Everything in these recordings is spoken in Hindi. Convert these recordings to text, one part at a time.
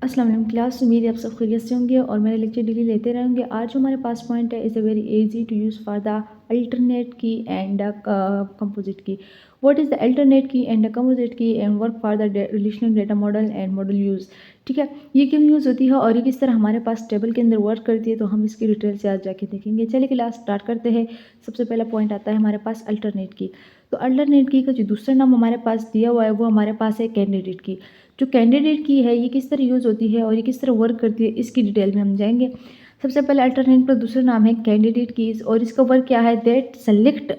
अस्सलाम वालेकुम क्लास, उम्मीद है आप सब खैरियत से होंगे और मेरे लेक्चर डेली लेते रहेंगे। आज जो हमारे पास पॉइंट है is a very easy to use for the alternate key and composite key. What is the alternate key and the composite key and work for the relational data model and model use. ठीक है, ये क्यों यूज़ होती है और ये किस तरह हमारे पास टेबल के अंदर वर्क करती है, तो हम इसकी डिटेल से आज जाके देखेंगे। चलिए क्लास स्टार्ट करते हैं। सबसे पहला पॉइंट आता है हमारे पास अल्टरनेट की। तो अल्टरनेट की का जो दूसरा नाम हमारे पास दिया हुआ है वो हमारे पास है कैंडिडेट की। जो कैंडिडेट की है ये किस तरह यूज़ होती है और ये किस तरह वर्क करती है, इसकी डिटेल में हम जाएंगे। सबसे पहले अल्टरनेट का दूसरा नाम है कैंडिडेट कीज और इसका वर्क क्या है, that select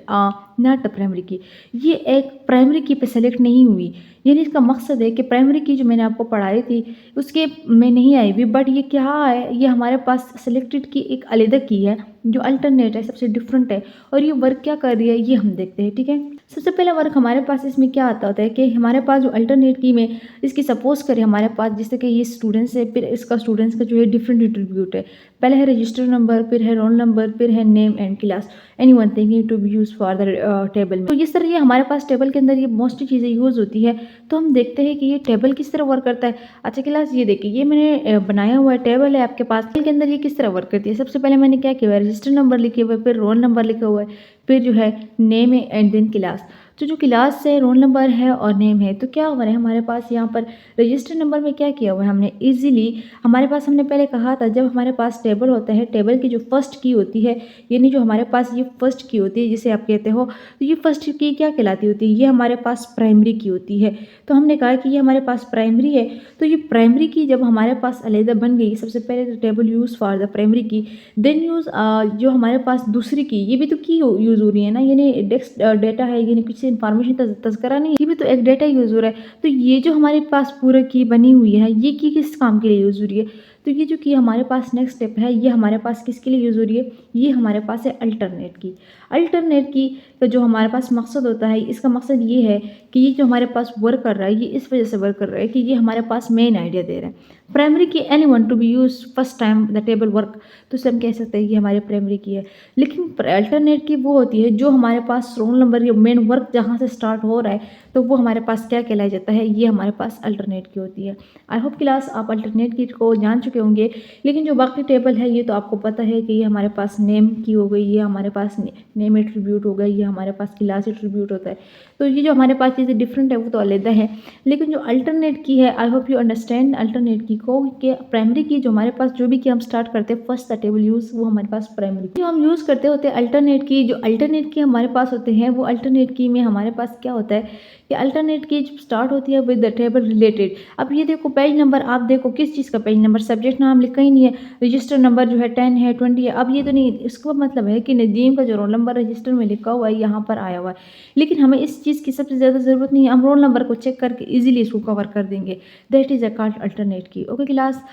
not a primary की। ये एक प्राइमरी की पे सेलेक्ट नहीं हुई, यानी इसका मकसद है कि प्राइमरी की जो मैंने आपको पढ़ाई थी उसके में नहीं आई हुई, बट ये क्या है, ये हमारे पास सेलेक्टेड की एक अलग की है जो अल्टरनेट है, सबसे डिफरेंट है और ये वर्क क्या कर रही है ये हम देखते हैं। ठीक है, सबसे पहला वर्क हमारे पास इसमें क्या आता होता है कि हमारे पास जो अल्टरनेट की में इसकी सपोज करें हमारे पास जैसे कि ये स्टूडेंट्स है, फिर इसका स्टूडेंट्स का जो है डिफरेंट एट्रीब्यूट है। पहले है रजिस्टर नंबर, फिर है रोल नंबर, फिर है name and class. Any one thing to be use for the table में। तो इस तरह ये हमारे पास टेबल के अंदर ये मोस्टली चीज़ें यूज़ होती है। तो हम देखते हैं कि ये टेबल किस तरह वर्क करता है। अच्छा क्लास, ये देखिए ये मैंने बनाया हुआ टेबल है आपके पास, के अंदर ये किस तरह वर्क करती है। सबसे पहले मैंने क्या किया है, रजिस्टर नंबर लिखे हुए, फिर रोल नंबर लिखा हुआ है, फिर जो है नेम है एंड देन क्लास। तो जो क्लास है, रोल नंबर है और नेम है, तो क्या हो रहा है हमारे पास यहाँ पर रजिस्टर नंबर में क्या किया हुआ है हमने इजीली, हमारे पास हमने पहले कहा था जब हमारे पास टेबल होता है, टेबल की जो फर्स्ट की होती है, यानी जो हमारे पास ये फर्स्ट की होती है जिसे आप कहते हो, तो ये फर्स्ट की क्या कहलाती होती है, ये हमारे पास प्राइमरी की होती है। तो हमने कहा कि ये हमारे पास प्राइमरी है, तो ये प्राइमरी की जब हमारे पास अलहदा बन गई, सबसे पहले तो table use for the primary की, देन यूज़ जो हमारे पास दूसरी की, ये भी तो की यूज़ हो रही है ना, यानी डेटा है, यानी कुछ इन्फॉर्मेशन तस्करा नहीं, ये भी तो एक डेटा यूज़ हो रहा है। तो ये जो हमारे पास पूरा की बनी हुई है, ये की किस काम के लिए यूज़ हो रही है, तो ये जो की हमारे पास नेक्स्ट स्टेप है, ये हमारे पास किसके लिए यूज़ हो रही है, ये हमारे पास है अल्टरनेट की। अल्टरनेट की का जो हमारे पास मकसद होता है, इसका मकसद ये है कि ये जो हमारे पास वर्क कर रहा है, ये इस वजह से वर्क कर रहा है कि ये हमारे पास मेन आइडिया दे रहा है। प्राइमरी की any one two be use first time the table work, तो इसे हम कह सकते हैं कि हमारे प्राइमरी की है। लेकिन अल्टरनेट की वो होती है जो हमारे पास रोल नंबर या मेन वर्क जहाँ से स्टार्ट हो रहा है, तो वो हमारे पास क्या कहलाया जाता है, ये हमारे पास अल्टरनेट की होती है। आई होप क्लास आप अल्टरनेट की को जान चुके होंगे। लेकिन जो बाकी टेबल है ये तो आपको पता है कि ये हमारे पास नेम की हो गई, ये हमारे पास नेम एट्रीब्यूट हो गई, ये हमारे पास क्लास एट्रीब्यूट होता है। तो ये जो हमारे पास चीज़ें डिफरेंट है वो तो अलग है। लेकिन जो अल्टरनेट की है, I hope you understand alternate की को, कि प्राइमरी की जो हमारे पास जो भी की हम स्टार्ट करते हैं फर्स्ट द टेबल यूज़, वो हमारे पास प्राइमरी जो हम यूज़ करते होते हैं अल्टरनेट की, जो अल्टरनेट की हमारे पास होते हैं, वो अल्टरनेट की में हमारे पास क्या होता है कि अल्टरनेट की स्टार्ट होती है विद द टेबल रिलेटेड। अब ये देखो पेज नंबर, आप देखो किस चीज़ का पेज नंबर, सब्जेक्ट नाम लिखा ही नहीं है, रजिस्टर नंबर जो है 10 है, 20 है। अब ये तो नहीं, इसका मतलब है कि नदीम का जो रोल नंबर रजिस्टर में लिखा हुआ है यहाँ पर आया हुआ है। लेकिन हमें इस चीज़ की सबसे ज़्यादा ज़रूरत नहीं है, हम रोल नंबर को चेक करके इजीली इसको कवर कर देंगे। That is a called alternate की। ओके क्लास,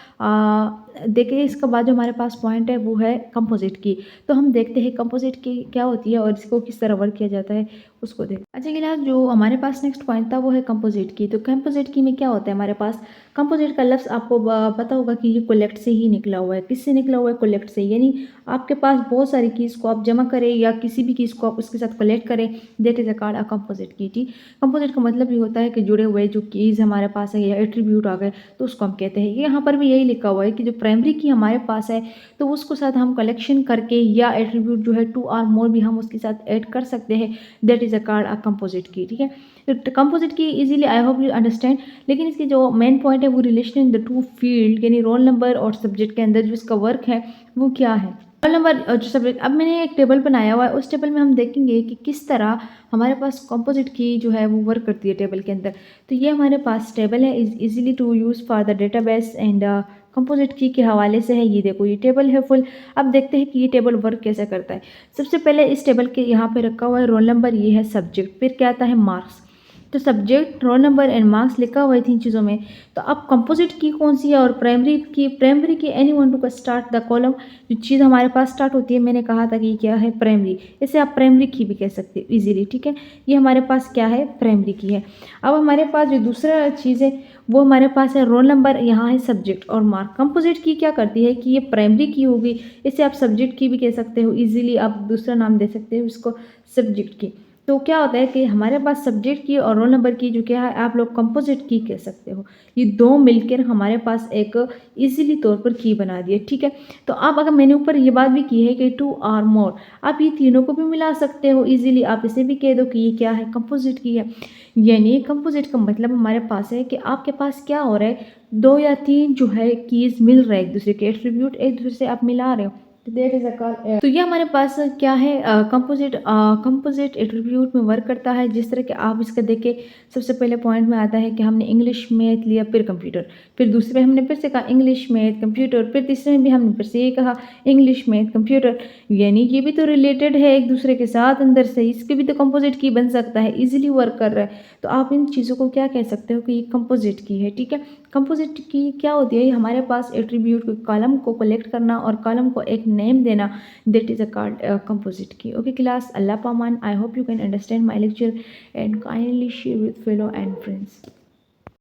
देखिए इसके बाद जो हमारे पास पॉइंट है वो है कंपोजिट की। तो हम देखते हैं कंपोजिट की क्या होती है और इसको किस तरह वर्क किया जाता है, उसको देख। अच्छा क्लास, जो हमारे पास नेक्स्ट पॉइंट था वो है कंपोजिट की। तो कंपोजिट की में क्या होता है हमारे पास, कंपोजिट का लफ्ज़ आपको पता होगा कि ये कोलेक्ट से ही निकला हुआ है। किससे निकला हुआ है, कोलेक्ट से, यानी आपके पास बहुत सारी कीज़ को आप जमा करें या किसी भी चीज़ को आप उसके साथ कलेक्ट करें, that is a called a composite key. Ji, composite का मतलब ये होता है कि जुड़े हुए जो कीज़ हमारे पास है या एट्रीब्यूट आ गए तो उसको हम कहते हैं। ये यहाँ पर भी यही लिखा हुआ है कि जो प्राइमरी की हमारे पास है तो उसको साथ हम कलेक्शन करके या एट्रीब्यूट जो है 2 और मोर भी हम उसके साथ ऐड कर सकते हैं, that is a called a composite key. ठीक है, तो composite key easily I hope you understand. लेकिन इसकी जो मेन पॉइंट है वो relation in the two field, यानी रोल नंबर और सब्जेक्ट के अंदर जो इसका वर्क है वो क्या है। रोल नंबर और जो सब्जेक्ट, अब मैंने एक टेबल बनाया हुआ है, उस टेबल में हम देखेंगे कि किस तरह हमारे पास कंपोजिट की जो है वो वर्क करती है टेबल के अंदर। तो ये हमारे पास टेबल है, is easily to use for the database and composite key के हवाले से है। ये देखो ये टेबल है फुल। अब देखते हैं कि ये टेबल वर्क कैसे करता है। सबसे पहले इस टेबल के यहाँ पे रखा हुआ है रोल नंबर, ये है सब्जेक्ट, फिर क्या आता है मार्क्स। तो subject, roll number and marks लिखा हुआ है 3 चीज़ों में। तो अब कंपोजिट की कौन सी है और प्राइमरी की any one two start the column, जो चीज़ हमारे पास स्टार्ट होती है, मैंने कहा था कि क्या है प्राइमरी, इसे आप प्राइमरी की भी कह सकते हो इजीली। ठीक है, ये हमारे पास क्या है, प्राइमरी की है। अब हमारे पास जो दूसरा चीज़ है वो हमारे पास है रोल नंबर, यहाँ है सब्जेक्ट और मार्क। कंपोजिट की क्या करती है कि ये प्राइमरी की होगी, इसे आप सब्जेक्ट की भी कह सकते हो इजीली, आप दूसरा नाम दे सकते हो इसको सब्जेक्ट की। तो क्या होता है कि हमारे पास सब्जेक्ट की और रोल नंबर की जो क्या है आप लोग कंपोजिट की कह सकते हो, ये दो मिलकर हमारे पास एक इजीली तौर पर की बना दी है, ठीक है। तो आप अगर मैंने ऊपर ये बात भी की है कि टू और मोर, आप ये तीनों को भी मिला सकते हो इजीली, आप इसे भी कह दो कि ये क्या है, कंपोजिट की है। यानी कंपोजिट का मतलब हमारे पास है कि आपके पास क्या हो रहा है, दो या तीन जो है कीज मिल रहे हैं एक दूसरे के, एट्रीब्यूट एक दूसरे से आप मिला रहे हो, तो देट इज अ कॉल। तो ये हमारे पास क्या है, कंपोजिट एट्रीब्यूट में वर्क करता है। जिस तरह के आप इसका देखें, सबसे पहले पॉइंट में आता है कि हमने इंग्लिश मैथ लिया फिर कंप्यूटर, फिर दूसरे में हमने फिर से कहा इंग्लिश मैथ कंप्यूटर, फिर तीसरे में भी हमने फिर से ये कहा इंग्लिश मैथ कंप्यूटर, यानी ये भी तो रिलेटेड है एक दूसरे के साथ अंदर से, इसके भी तो कंपोजिट की बन सकता है, इजीली वर्क कर रहा है। तो आप इन चीज़ों को क्या कह सकते हो कि ये कंपोजिट की है, ठीक है। कंपोजिट की क्या होती है, हमारे पास एट्रीब्यूट को कॉलम को कलेक्ट करना और कॉलम को एक नेम देना, that is a called composite key. Okay class, Allah paman, I hope you can understand my lecture and kindly share with fellow and friends.